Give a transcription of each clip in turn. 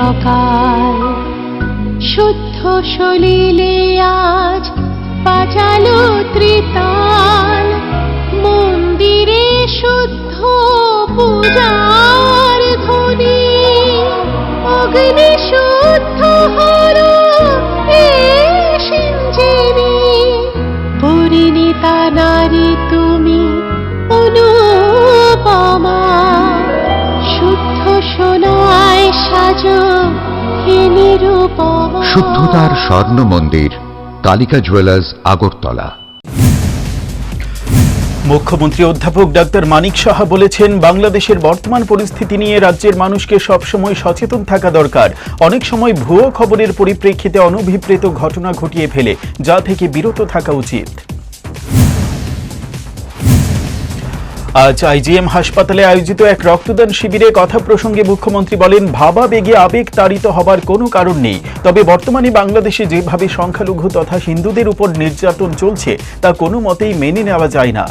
সকাল, শুদ্ধ সলিলে আজ বাজালো ত্রিতাল, মন্দিরে শুদ্ধ পূজার ধ্বনি, অগ্নি শুদ্ধ হলো সিঞ্জিনী, পরিণীতা নারী তুমি অনুপমা, শুদ্ধ সোনায় সাজো হে নিরুপমা। শুদ্ধতার স্বর্ণ মন্দির, কালিকা জুয়েলার্স, আগরতলা। মুখ্যমন্ত্রী অধ্যাপক ডাক্তার মানিক সাহা বলেছেন, বাংলাদেশের বর্তমান পরিস্থিতি নিয়ে রাজ্যের মানুষকে সবসময় সচেতন থাকা দরকার। অনেক সময় ভুয়ো খবরের পরিপ্রেক্ষিতে অনভিপ্রেত ঘটনা ঘটিয়ে ফেলে, যা থেকে বিরত থাকা উচিত। আজ আইজিএম হাসপাতালে আয়োজিত এক রক্তদান শিবিরে কথা প্রসঙ্গে মুখ্যমন্ত্রী বলেন, ভাবাবেগে আবেগ তাড়িত হবার কোনো কারণ নেই। তবে বর্তমানে বাংলাদেশে যেভাবে সংখ্যালঘু তথা হিন্দুদের উপর নির্যাতন চলছে তা কোনো মতেই মেনে নেওয়া যায় না।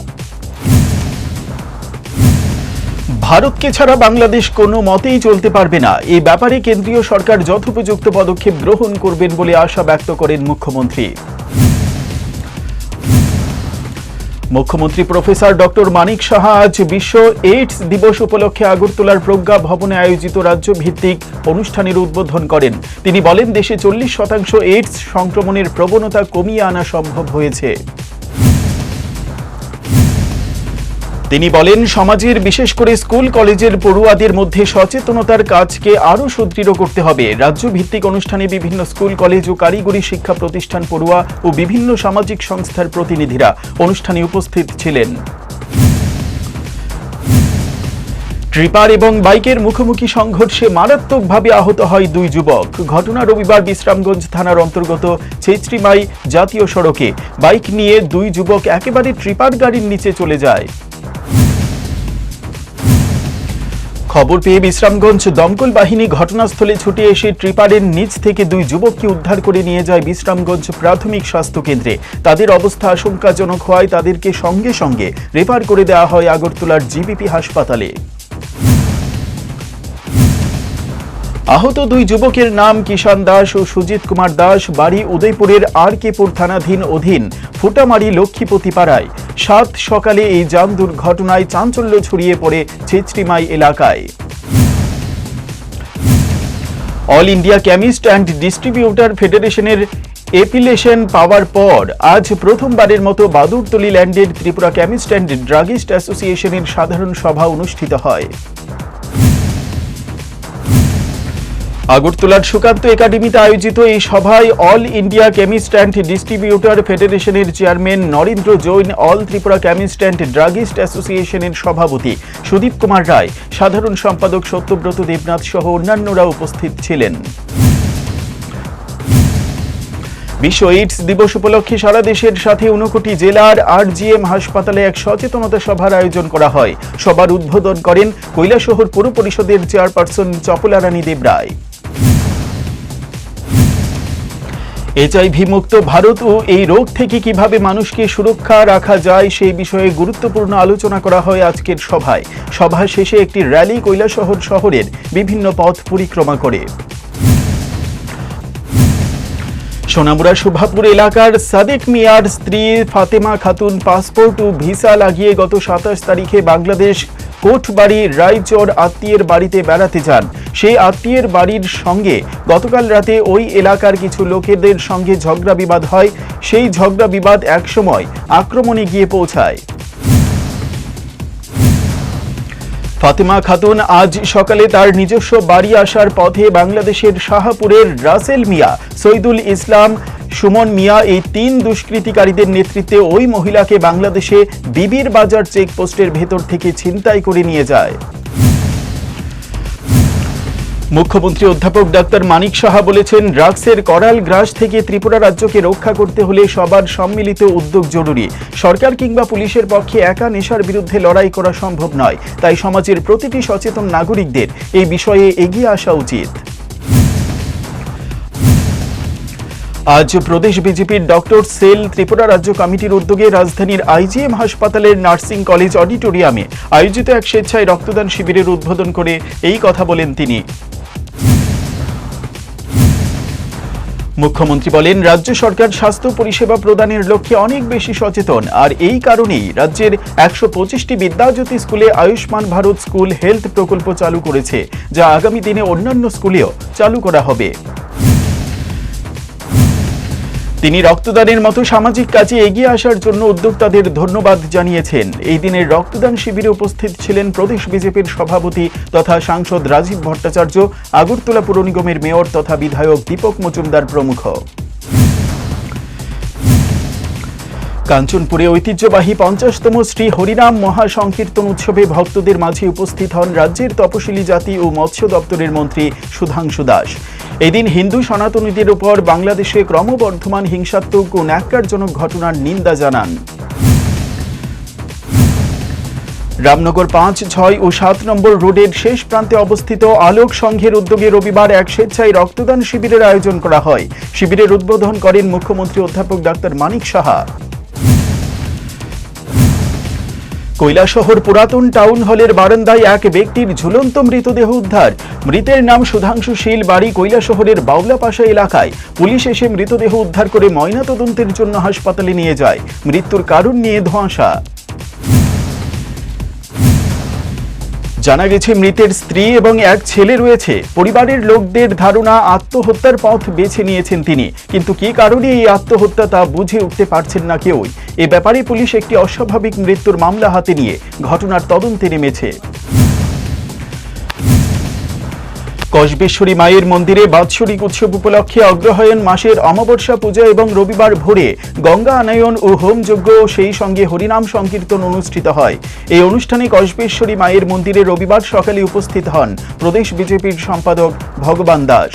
ভারতকে ছাড়া বাংলাদেশ কোনো মতেই চলতে পারবে না। এই ব্যাপারে কেন্দ্রীয় সরকার যথোপযুক্ত পদক্ষেপ গ্রহণ করবেন বলে আশা ব্যক্ত করেন মুখ্যমন্ত্রী। মুখ্যমন্ত্রী প্রফেসর ডক্টর মানিক সাহা আজ বিশ্ব এইডস দিবস উপলক্ষে আগরতলার প্রজ্ঞা ভবনে আয়োজিত রাজ্যভিত্তিক অনুষ্ঠানের উদ্বোধন করেন। তিনি বলেন, দেশে 40% এইডস সংক্রমণের প্রবণতা কমিয়ে আনা সম্ভব হয়েছে। তিনি বলেন, সমাজের বিশেষ করে স্কুল কলেজের পড়ুয়াদের মধ্যে সচেতনতার কাজকে আরও সুদৃঢ় করতে হবে। রাজ্যভিত্তিক অনুষ্ঠানে বিভিন্ন স্কুল কলেজ ও কারিগরি শিক্ষা প্রতিষ্ঠান, পড়ুয়া ও বিভিন্ন সামাজিক সংস্থার প্রতিনিধিরা অনুষ্ঠানে উপস্থিত ছিলেন। ট্রিপার এবং বাইকের মুখোমুখি সংঘর্ষে মারাত্মকভাবে আহত হয় দুই যুবক। ঘটনা রবিবার বিশ্রামগঞ্জ থানার অন্তর্গত ছেচরিমাই জাতীয় সড়কে। বাইক নিয়ে দুই যুবক একেবারে ট্রিপার গাড়ির নিচে চলে যায়। খবর পেয়ে বিশ্রামগঞ্জ দমকল বাহিনী ঘটনাস্থলে ছুটে এসে ট্রিপারের নিচ থেকে দুই যুবককে উদ্ধার করে নিয়ে যায় বিশ্রামগঞ্জ প্রাথমিক স্বাস্থ্য কেন্দ্রে। তাদের অবস্থা আশঙ্কাজনক হওয়ায় তাদেরকে সঙ্গে সঙ্গে রেফার করে দেওয়া হয় আগরতলার জিবিপি হাসপাতালে। আহত দুই যুবকের নাম কিষান দাস ও সুজিত কুমার দাস, বাড়ি উদয়পুরের আরকেপুর থানাধীন অধীন ফুটামারি লক্ষ্মীপতি পাড়ায়। 7 সকালে এই যান দুর্ঘটনায় চাঞ্চল্য ছড়িয়ে পড়ে ছেচরিমাই এলাকায়। All India chemist and distributor ফেডারেশনের এপিলেশন পাওয়ার পর আজ প্রথমবারের মতো বাদুরতলি ল্যান্ডের ত্রিপুরা কেমিস্ট অ্যান্ড ড্রাগিস্ট অ্যাসোসিয়েশনের সাধারণ সভা অনুষ্ঠিত হয়। আগরতলার সুকান্ত একাডেমিতে আয়োজিত এই সভায় All India chemist and distributor ফেডারেশনের chairman Narendra Jain, All Tripura chemist and druggist অ্যাসোসিয়েশনের সভাপতি সুদীপ কুমার রায়, সাধারণ সম্পাদক সত্যব্রত দেবনাথ সহ অন্যান্যরা উপস্থিত ছিলেন। বিশ্ব এইডস দিবস উপলক্ষে সারা দেশের সাথে 59 জেলার আরজিএম হাসপাতালে এক সচেতনতা সভার আয়োজন করা হয়। সভার উদ্বোধন করেন কৈলাসহর পৌর পরিষদের চেয়ারপারসন চপলারানী দেবরায়। এইচআইভি মুক্ত ভারত ও এই রোগ থেকে কিভাবে মানুষকে সুরক্ষা রাখা যায় সেই বিষয়ে গুরুত্বপূর্ণ আলোচনা করা হয় আজকের সভায়। সভা শেষে একটি র্যালি কৈলাসহর শহরের বিভিন্ন পথ পরিক্রমা করে। সোনামুড়া শোভাপুর এলাকার সাদেক মিয়ার স্ত্রী ফাতেমা খাতুন পাসপোর্ট ও ভিসা লাগিয়ে গত 27 তারিখে বাংলাদেশ কোটবাড়ি রায়চর আত্মীয়ের বাড়িতে বেড়াতে যান। সেই আত্মীয়ের বাড়ির সঙ্গে গতকাল রাতে ওই এলাকার কিছু লোকেদের সঙ্গে ঝগড়া বিবাদ হয়। সেই ঝগড়া বিবাদ একসময় আক্রমণে গিয়ে পৌঁছায়। ফাতেমা খাতুন আজ সকালে তার নিজস্ব বাড়ি আসার পথে বাংলাদেশের শাহপুরের রাসেল মিয়া, শহীদুল ইসলাম, সুমন মিয়া এই 3 দুষ্কৃতিকারীদের নেতৃত্বে ওই মহিলাকে বাংলাদেশে বিবির বাজার চেকপোস্টের ভেতর থেকে ছিনতাই করে নিয়ে যায়। মুখ্যমন্ত্রী অধ্যাপক ডাক্তার মানিক সাহা বলেছেন, ড্রাগসের করাল গ্রাস থেকে ত্রিপুরা রাজ্যকে রক্ষা করতে হলে সবার সম্মিলিত উদ্যোগ জরুরি। সরকার কিংবা পুলিশের পক্ষে একা নেশার বিরুদ্ধে লড়াই করা সম্ভব নয়। তাই সমাজের প্রতিটি সচেতন নাগরিকদের এই বিষয়ে এগিয়ে আসা উচিত। আজ প্রদেশ বিজেপির ডক্টর সেল ত্রিপুরা রাজ্য কমিটির উদ্যোগে রাজধানীর আইজিএম হাসপাতালের নার্সিং কলেজ অডিটোরিয়ামে আয়োজিত এক স্বেচ্ছায় রক্তদান শিবিরের উদ্বোধন করে এই কথা বলেন তিনি। মুখ্যমন্ত্রী বলেন, রাজ্য সরকার স্বাস্থ্য পরিষেবা প্রদানের লক্ষ্যে অনেক বেশি সচেতন, আর এই কারণেই রাজ্যের 125টি বিদ্যাজ্যোতি স্কুলে আয়ুষ্মান ভারত স্কুল হেলথ প্রকল্প চালু করেছে, যা আগামী দিনে অন্যান্য স্কুলেও চালু করা হবে। তিনি রক্তদানের মতো সামাজিক কাজে এগিয়ে আসার জন্য উদ্যোক্তাদের ধন্যবাদ জানিয়েছেন। এই দিনের রক্তদান শিবিরে উপস্থিত ছিলেন প্রদেশ বিজেপির সভাপতি তথা সাংসদ রাজীব ভট্টাচার্য, আগরতলা পুর নিগমের মেয়র তথা বিধায়ক দীপক মজুমদার প্রমুখ। কাঞ্চনপুরে ঐতিহ্যবাহী 50তম শ্রী হরিনাম মহাসংকীর্তন উৎসবে ভক্তদের মাঝে উপস্থিত হন রাজ্যের তপশিলি জাতি ও মৎস্য দপ্তরের মন্ত্রী সুধাংশু দাস। এদিন হিন্দু সনাতনীদের উপর বাংলাদেশে ক্রমবর্ধমান হিংসাত্মক ও ন্যাক্কারজনক ঘটনার নিন্দা জানান। রামনগর 5, 6 ও 7 নম্বর রোডের শেষ প্রান্তে অবস্থিত আলোক সংঘের উদ্যোগে রবিবার এক স্বেচ্ছায় রক্তদান শিবিরের আয়োজন করা হয়। শিবিরের উদ্বোধন করেন মুখ্যমন্ত্রী অধ্যাপক ডাক্তার মানিক সাহা। কৈলাসহর পুরাতন টাউন হলের বারান্দায় এক ব্যক্তির ঝুলন্ত মৃতদেহ উদ্ধার। মৃতের নাম সুধাংশু শীল, বাড়ি কৈলাসহরের বাউলাপাশা এলাকায়। পুলিশ এসে মৃতদেহ উদ্ধার করে ময়নাতদন্তের জন্য হাসপাতালে নিয়ে যায়। মৃত্যুর কারণ নিয়ে ধোঁয়াশা। জানা গেছে, মৃতের স্ত্রী এবং এক ছেলে রয়েছে। পরিবারের লোকদের ধারণা আত্মহত্যার পথ বেছে নিয়েছেন তিনি, কিন্তু কী কারণে এই আত্মহত্যা তা বুঝে উঠতে পারছেন না কেউই। এ ব্যাপারে পুলিশ একটি অস্বাভাবিক মৃত্যুর মামলা হাতে নিয়ে ঘটনার তদন্তে নেমেছে। কসবেশ্বরী মায়ের মন্দিরে বাৎসরিক উৎসব উপলক্ষে অগ্রহায়ণ মাসের অমাবস্যা পূজা এবং রবিবার ভোরে গঙ্গা আনয়ন ও হোমযজ্ঞ, সেই সঙ্গে হরিনাম সংকীর্তন অনুষ্ঠিত হয়। এই অনুষ্ঠানে কসবেশ্বরী মায়ের মন্দিরে রবিবার সকালে উপস্থিত হন প্রদেশ বিজেপির সম্পাদক ভগবান দাস।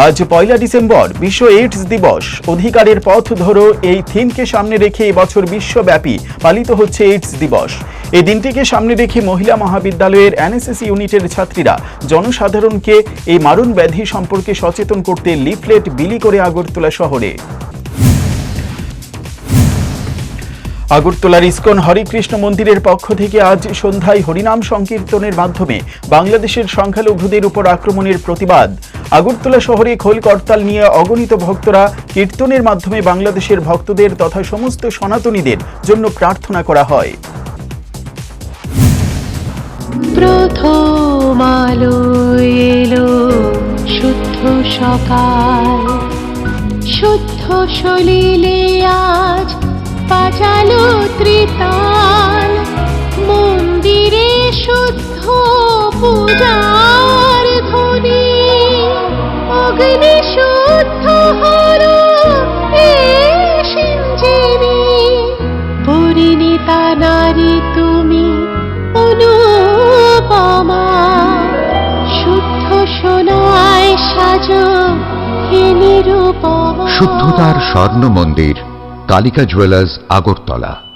আজ 1 ডিসেম্বর বিশ্ব এইডস দিবস। অধিকারের পথ ধরো, এই থিমকে সামনে রেখে এবছর বিশ্বব্যাপী পালিত হচ্ছে এইডস দিবস। এই দিনটিকে সামনে রেখে মহিলা মহাবিদ্যালয়ের এনএসএস ইউনিটের ছাত্রীরা জনসাধারণকে এই মারণ ব্যাধি সম্পর্কে সচেতন করতে লিফলেট বিলি করে আগরতলা শহরে। আগরতলার ইসকন হরিকৃষ্ণ মন্দিরের পক্ষ থেকে আজ সন্ধ্যায় হরিনাম সংকীর্তনের মাধ্যমে বাংলাদেশের সংখ্যালঘুদের উপর আক্রমণের প্রতিবাদ। আগরতলা শহরে খোল করতাল নিয়ে অগণিত ভক্তরা কীর্তনের মাধ্যমে বাংলাদেশের ভক্তদের তথা সমস্ত সনাতনীদের জন্য প্রার্থনা করা হয়। প্রথম আলো এলো, শুদ্ধ সকাল, শুদ্ধ সলিলে আজ বাজালো ত্রিতাল। মন্দিরে শুদ্ধ পূজার ধ্বনি, অগ্নি শুদ্ধ হলো এ সিঞ্জিনী। পরিণীতা নারী তুমি অনুপমা, শুদ্ধ সোনায় সাজো হে নিরুপমা। শুদ্ধতার স্বর্ণ মন্দির, কালিকা জুয়েলার্স, আগরতলা।